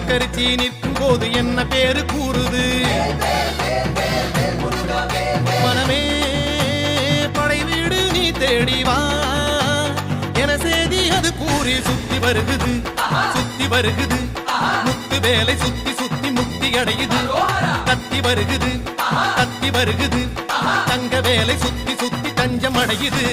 அலங்கரிச்சி நிற்கும் போது என்ன பேரு கூறுது? மனமே படை வீடு நீ தேடி வா என செய்தி அது கூறி சுத்தி வருகுது, சுத்தி வருகுது. முத்து வேலை சுத்தி சுத்தி முக்தி அடையுது. கத்தி வருகுது, கத்தி வருகுது. தங்க வேலை சுத்தி சுத்தி தஞ்சம் அடையுது.